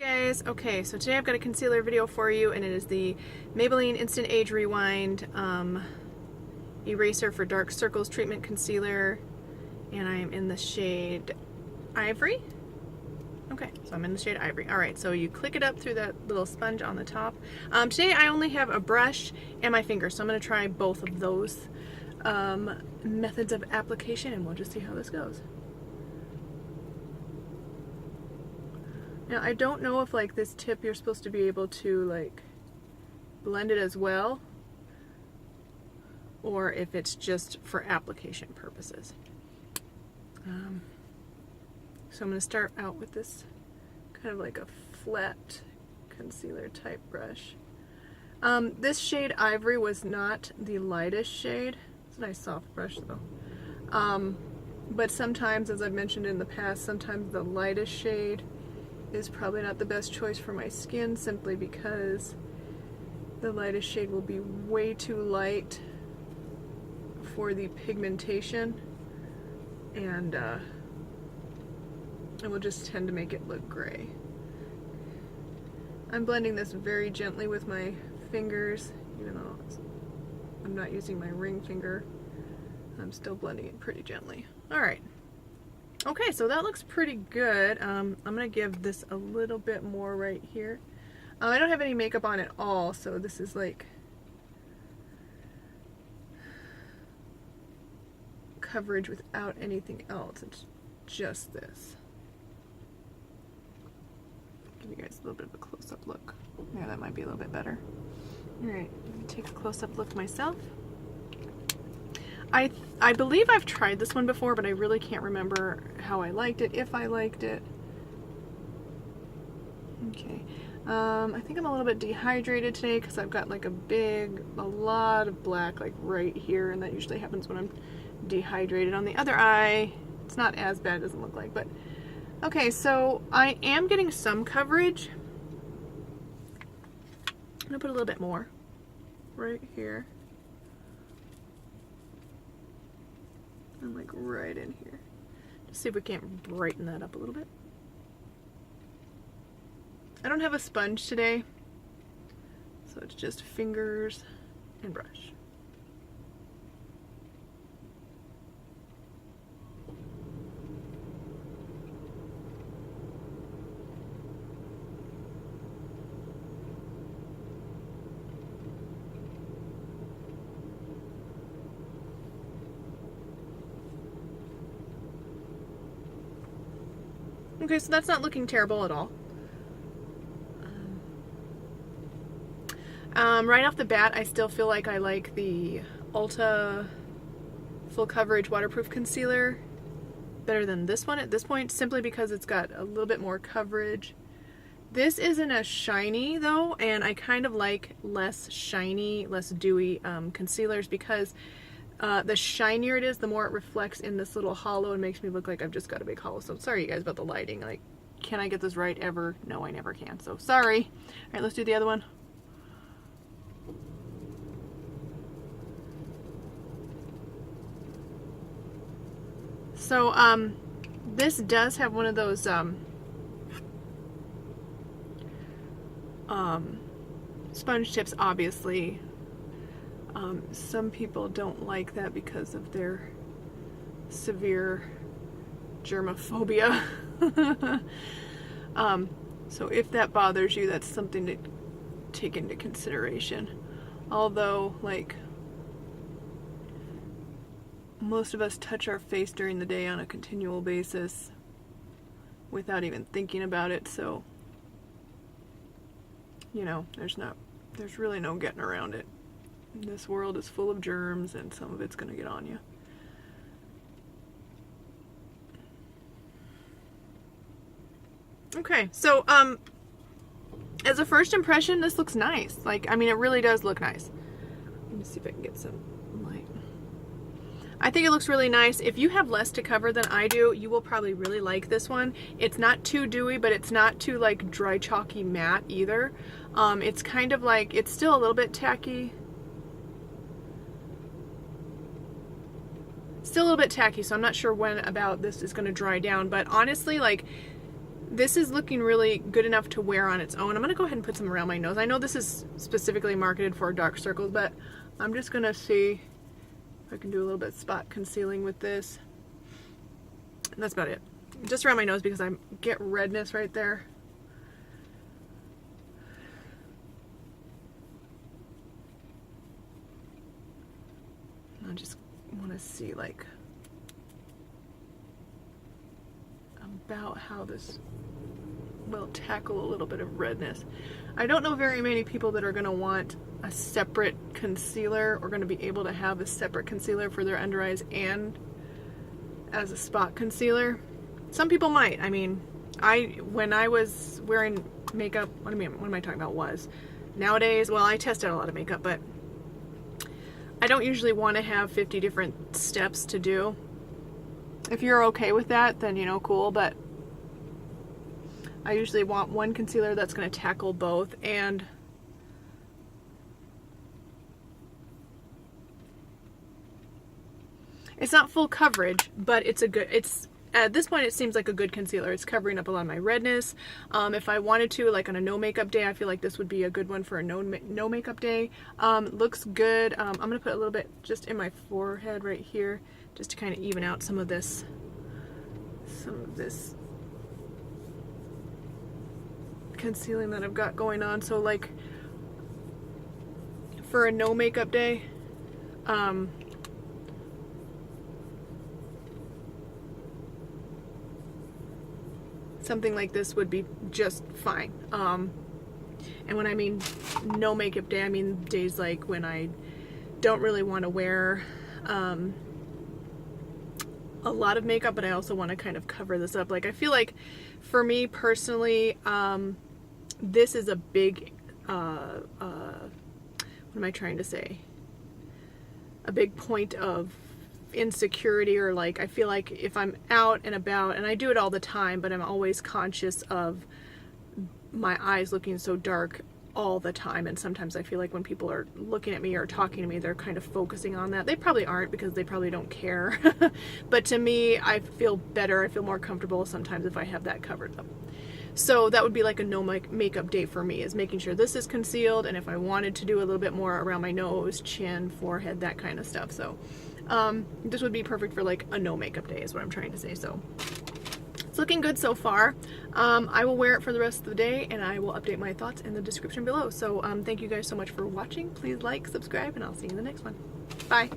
Guys, okay, so today I've got a concealer video for you, and it is the Maybelline Instant Age Rewind Eraser for Dark Circles Treatment Concealer, and I'm in the shade Ivory. Okay, so I'm in the shade Ivory. Alright, so you click it up through that little sponge on the top. Today I only have a brush and my finger, so I'm going to try both of those methods of application, and we'll just see how this goes. Now, I don't know if like this tip you're supposed to be able to like blend it as well, or if it's just for application purposes. So I'm going to start out with this kind of like a flat concealer type brush. This shade Ivory was not the lightest shade. It's a nice soft brush though. But sometimes, as I've mentioned in the past, sometimes the lightest shade is probably not the best choice for my skin, simply because the lightest shade will be way too light for the pigmentation, and it will just tend to make it look gray. I'm blending this very gently with my fingers, even though I'm not using my ring finger. I'm still blending it pretty gently. Alright. Okay, so that looks pretty good. I'm going to give this a little bit more right here. I don't have any makeup on at all, so this is like coverage without anything else. It's just this. Give you guys a little bit of a close-up look. Yeah, that might be a little bit better. Alright, let me take a close-up look myself. I believe I've tried this one before, but I really can't remember how I liked it, if I liked it. Okay, I think I'm a little bit dehydrated today because I've got like a lot of black like right here, and that usually happens when I'm dehydrated. On the other eye, it's not as bad, it doesn't look like, but okay, so I am getting some coverage. I'm gonna put a little bit more right here. And like right in here. Just see if we can't brighten that up a little bit. I don't have a sponge today, so it's just fingers and brush. Okay, so that's not looking terrible at all. Right off the bat, I still feel like I like the Ulta Full Coverage Waterproof Concealer better than this one at this point, simply because it's got a little bit more coverage. This isn't as shiny though, and I kind of like less shiny, less dewy concealers, because the shinier it is, the more it reflects in this little hollow and makes me look like I've just got a big hollow. So sorry you guys about the lighting. Like, can I get this right ever? No, I never can. So sorry. All right, let's do the other one. So this does have one of those sponge tips, obviously. Some people don't like that because of their severe germophobia. So if that bothers you, that's something to take into consideration. Although, like, most of us touch our face during the day on a continual basis without even thinking about it, so, you know, there's really no getting around it. This world is full of germs, and some of it's going to get on you. Okay, so as a first impression, this looks nice. Like, I mean, it really does look nice. Let me see if I can get some light. I think it looks really nice. If you have less to cover than I do, you will probably really like this one. It's not too dewy, but it's not too like dry, chalky matte either. It's kind of like, it's still a little bit tacky. Still a little bit tacky, so I'm not sure when about this is going to dry down, but honestly, like, This is looking really good enough to wear on its own. I'm going to go ahead and put some around my nose. I know this is specifically marketed for dark circles, but I'm just going to see if I can do a little bit of spot concealing with this. And that's about it. Just around my nose because I get redness right there. I just want to see like about how this will tackle a little bit of redness. I don't know very many people that are going to want a separate concealer or going to be able to have a separate concealer for their under eyes and as a spot concealer. Some people might. I mean, when I was wearing makeup, what am I talking about was? Nowadays, well, I tested a lot of makeup, but I don't usually want to have 50 different steps to do. If you're okay with that, then, you know, cool, but I usually want one concealer that's going to tackle both, and it's not full coverage, but it's at this point it seems like a good concealer. It's covering up a lot of my redness. If I wanted to, like on a no makeup day, I feel like this would be a good one for a no makeup day. Looks good. I'm going to put a little bit just in my forehead right here, just to kind of even out some of this concealing that I've got going on. So like for a no makeup day, something like this would be just fine. And when I mean no makeup day, I mean days like when I don't really want to wear a lot of makeup, but I also want to kind of cover this up. Like I feel like for me personally, this is a big, what am I trying to say? A big point of insecurity, or like I feel like if I'm out and about, and I do it all the time, but I'm always conscious of my eyes looking so dark all the time, and sometimes I feel like when people are looking at me or talking to me, they're kind of focusing on that. They probably aren't, because they probably don't care. But to me, I feel better, I feel more comfortable sometimes if I have that covered up. So that would be like a no makeup day for me, is making sure this is concealed, and if I wanted to do a little bit more around my nose, chin, forehead, that kind of stuff. So this would be perfect for like a no makeup day is what I'm trying to say. So it's looking good so far. I will wear it for the rest of the day, and I will update my thoughts in the description below. So thank you guys so much for watching. Please like, subscribe, and I'll see you in the next one. Bye.